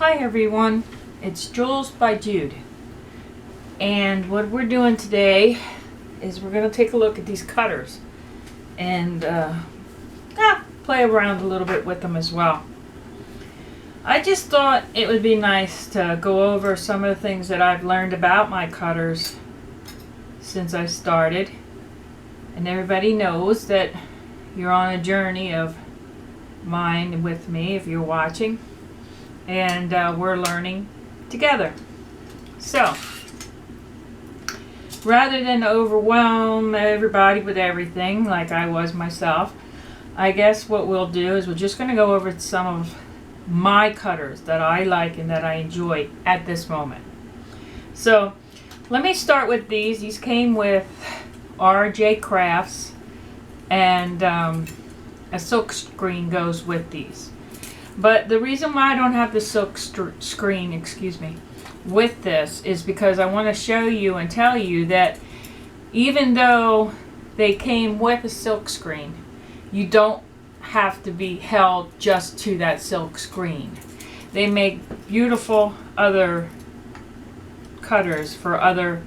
Hi everyone, it's Jules by Jude, and what we're doing today is we're going to take a look at these cutters and play around a little bit with them as well. I just thought it would be nice to go over some of the things that I've learned about my cutters since I started, and everybody knows that you're on a journey of mine with me if you're watching. And we're learning together. So, rather than overwhelm everybody with everything like I was myself, I guess what we'll do is we're just going to go over some of my cutters that I like and that I enjoy at this moment. So, let me start with these. These came with RJ Crafts, and a silk screen goes with these. But the reason why I don't have the silk screen, with this is because I want to show you and tell you that even though they came with a silk screen, you don't have to be held just to that silk screen. They make beautiful other cutters for other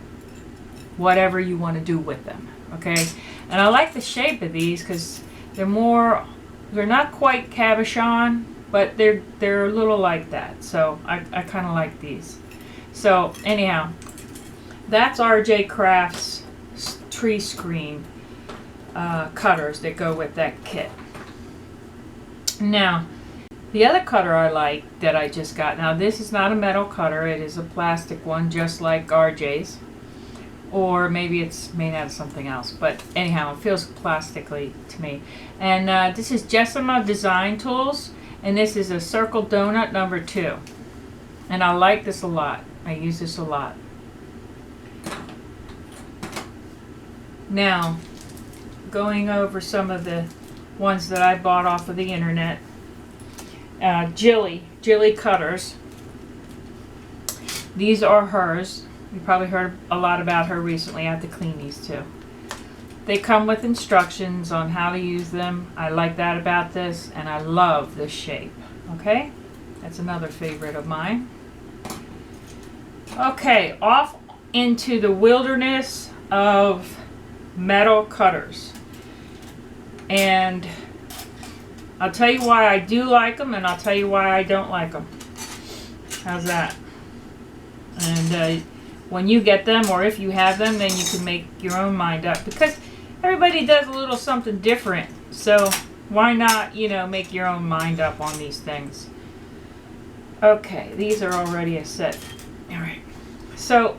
whatever you want to do with them, okay? And I like the shape of these because they're not quite cabochon, but they're a little like that, so I kind of like these. So anyhow, that's RJ Crafts tree screen cutters that go with that kit. Now, the other cutter I like that I just got, now this is not a metal cutter, it is a plastic one just like RJ's, or maybe it's made out of something else, but anyhow, it feels plastically to me. And this is Jessima Design Tools. And this is a circle donut number 2. And I like this a lot. I use this a lot. Now, going over some of the ones that I bought off of the internet. Jilly cutters. These are hers. You probably heard a lot about her recently. I have to clean these too. They come with instructions on how to use them. I like that about this, and I love this shape. Okay, that's another favorite of mine. Okay, off into the wilderness of metal cutters. And I'll tell you why I do like them, and I'll tell you why I don't like them. How's that? And when you get them, or if you have them, then you can make your own mind up, because everybody does a little something different, so why not, make your own mind up on these things. Okay, these are already a set. All right. So,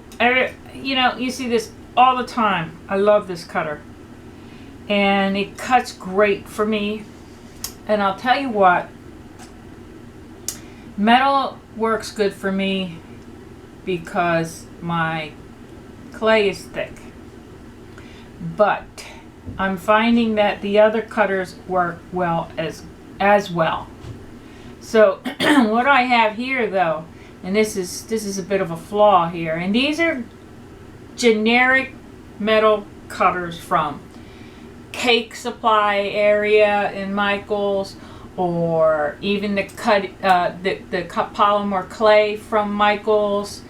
you see this all the time. I love this cutter. And it cuts great for me. And I'll tell you what, metal works good for me because my clay is thick. But I'm finding that the other cutters work well as well. So what I have here though, and this is a bit of a flaw here, and these are generic metal cutters from Cake Supply area in Michael's, or even the Polymer clay from Michael's.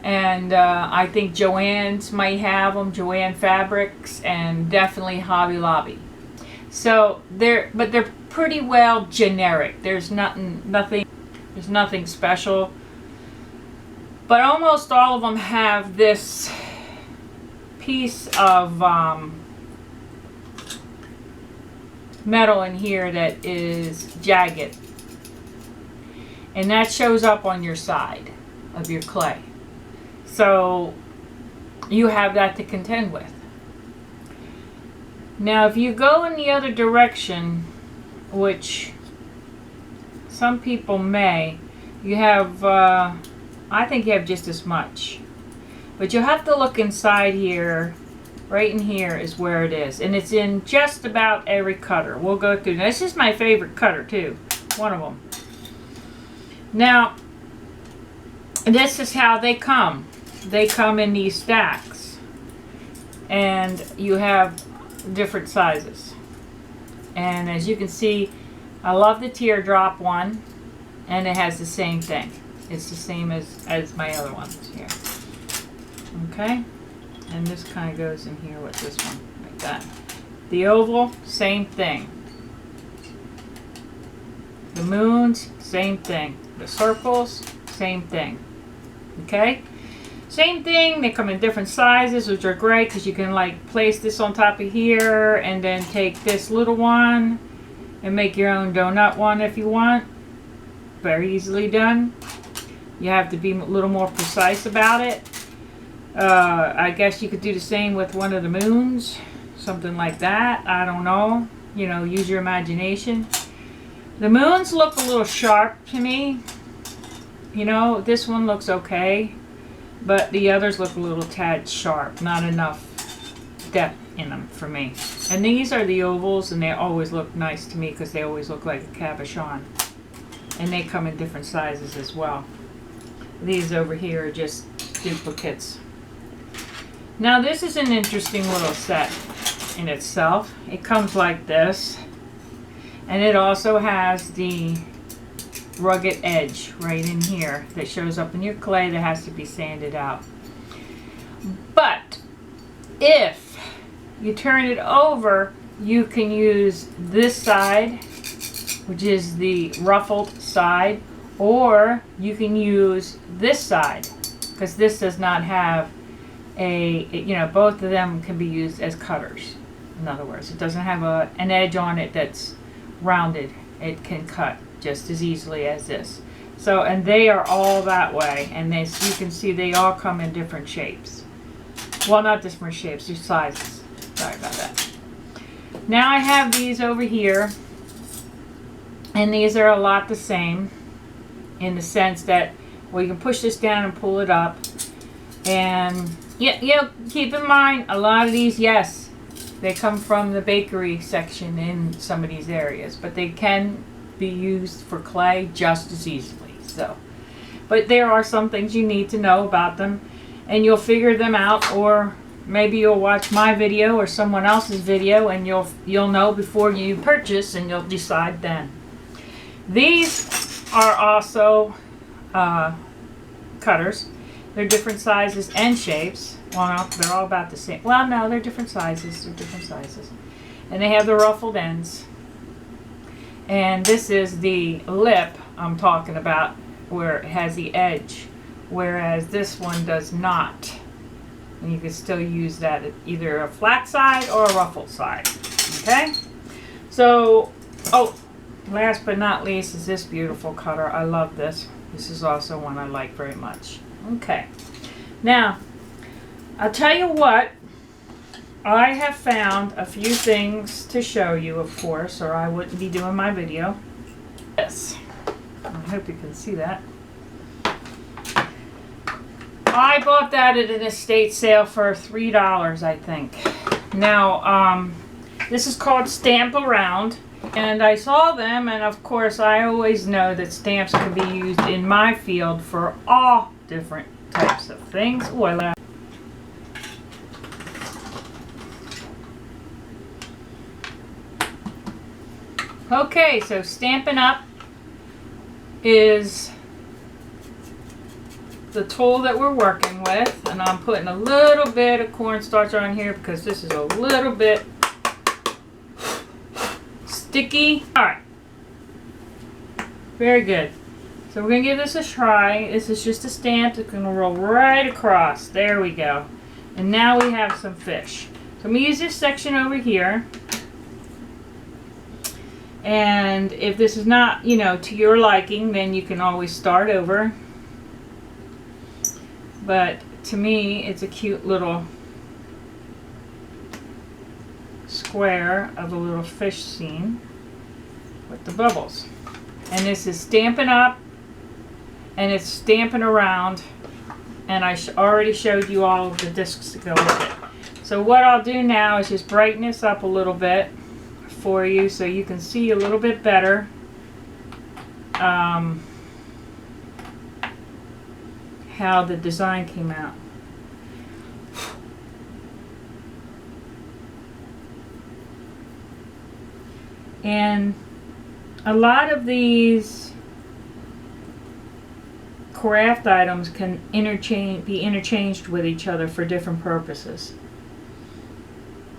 And I think Joann's might have them, Joann Fabrics, and definitely Hobby Lobby. So they're pretty well generic. There's nothing special. But almost all of them have this piece of metal in here that is jagged, and that shows up on your side of your clay. So you have that to contend with. Now if you go in the other direction, which some people may, you have, I think you have just as much. But you'll have to look inside here. Right in here is where it is. And it's in just about every cutter. We'll go through. Now, this is my favorite cutter too. One of them. Now, this is how they come. They come in these stacks, and you have different sizes. And as you can see, I love the teardrop one, and it has the same thing. It's the same as my other ones here. Okay, and this kind of goes in here with this one, like that. The oval, same thing. The moons, same thing. The circles, same thing. Okay? Same thing, they come in different sizes, which are great because you can like place this on top of here and then take this little one and make your own donut one if you want. Very easily done. You have to be a little more precise about it. I guess you could do the same with one of the moons. Something like that. I don't know. You know, use your imagination. The moons look a little sharp to me. You know, this one looks okay. But the others look a little tad sharp. Not enough depth in them for me. And these are the ovals, and they always look nice to me because they always look like a cabochon. And they come in different sizes as well. These over here are just duplicates. Now this is an interesting little set in itself. It comes like this. And it also has the rugged edge right in here that shows up in your clay that has to be sanded out. But if you turn it over, you can use this side, which is the ruffled side, or you can use this side because this does not have both of them can be used as cutters. In other words, it doesn't have an edge on it that's rounded. It can cut just as easily as this. So, and they are all that way, and you can see they all come in different shapes. Well, not different shapes, just sizes. Sorry about that. Now I have these over here, and these are a lot the same in the sense that, well, you can push this down and pull it up. And keep in mind, a lot of these, yes, they come from the bakery section in some of these areas, but they can be used for clay just as easily. So, but there are some things you need to know about them, and you'll figure them out, or maybe you'll watch my video or someone else's video, and you'll know before you purchase, and you'll decide then. These are also cutters. They're different sizes and shapes. Well, no, they're all about the same. Well, no, they're different sizes. They're different sizes. And they have the ruffled ends. And this is the lip I'm talking about, where it has the edge, whereas this one does not. And you can still use that at either a flat side or a ruffled side. Okay? So, last but not least is this beautiful cutter. I love this. This is also one I like very much. Okay. Now, I'll tell you what. I have found a few things to show you, of course, or I wouldn't be doing my video. Yes. I hope you can see that. I bought that at an estate sale for $3, I think. Now, this is called Stamp Around. And I saw them, and of course, I always know that stamps can be used in my field for all different types of things. Oh, I love. Okay, so Stampin' Up is the tool that we're working with, and I'm putting a little bit of cornstarch on here because this is a little bit sticky. Alright, very good. So we're going to give this a try. This is just a stamp that's going to roll right across. There we go. And now we have some fish. So I'm going to use this section over here. And if this is not, to your liking, then you can always start over. But to me, it's a cute little square of a little fish scene with the bubbles. And this is Stampin' Up, and it's Stampin' Around, and I already showed you all of the discs that go with it. So what I'll do now is just brighten this up a little bit for you so you can see a little bit better how the design came out. And a lot of these craft items can be interchanged with each other for different purposes.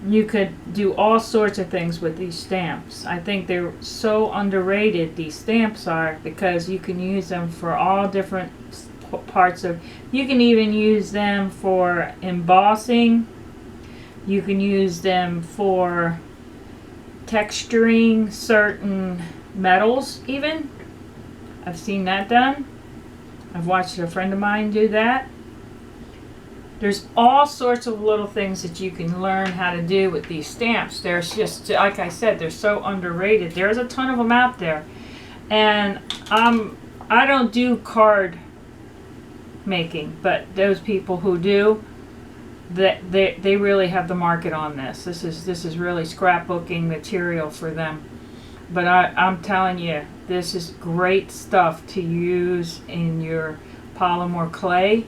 You could do all sorts of things with these stamps. I think they're so underrated, these stamps are, because you can use them for all different parts of, you can even use them for embossing. You can use them for texturing certain metals even. I've seen that done. I've watched a friend of mine do that. There's all sorts of little things that you can learn how to do with these stamps. There's just, like I said, they're so underrated. There's a ton of them out there. And I don't do card making, but those people who do, they really have the market on this. This is really scrapbooking material for them. But I'm telling you, this is great stuff to use in your polymer clay,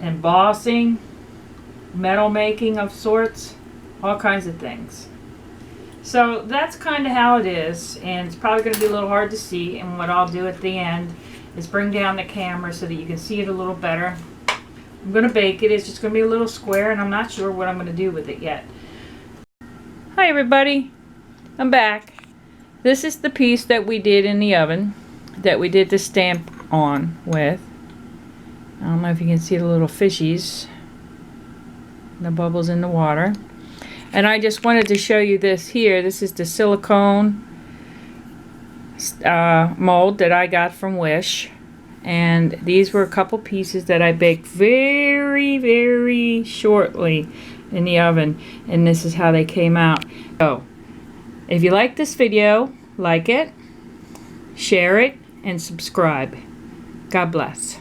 embossing, metal making of sorts, all kinds of things. So that's kind of how it is, and it's probably going to be a little hard to see, and what I'll do at the end is bring down the camera so that you can see it a little better. I'm going to bake it. It's just going to be a little square, and I'm not sure what I'm going to do with it yet. Hi everybody, I'm back. This is the piece that we did in the oven, that we did the stamp on with. I don't know if you can see the little fishies, the bubbles in the water. And I just wanted to show you this here. This is the silicone mold that I got from Wish. And these were a couple pieces that I baked very, very shortly in the oven. And this is how they came out. So, if you like this video, like it, share it, and subscribe. God bless.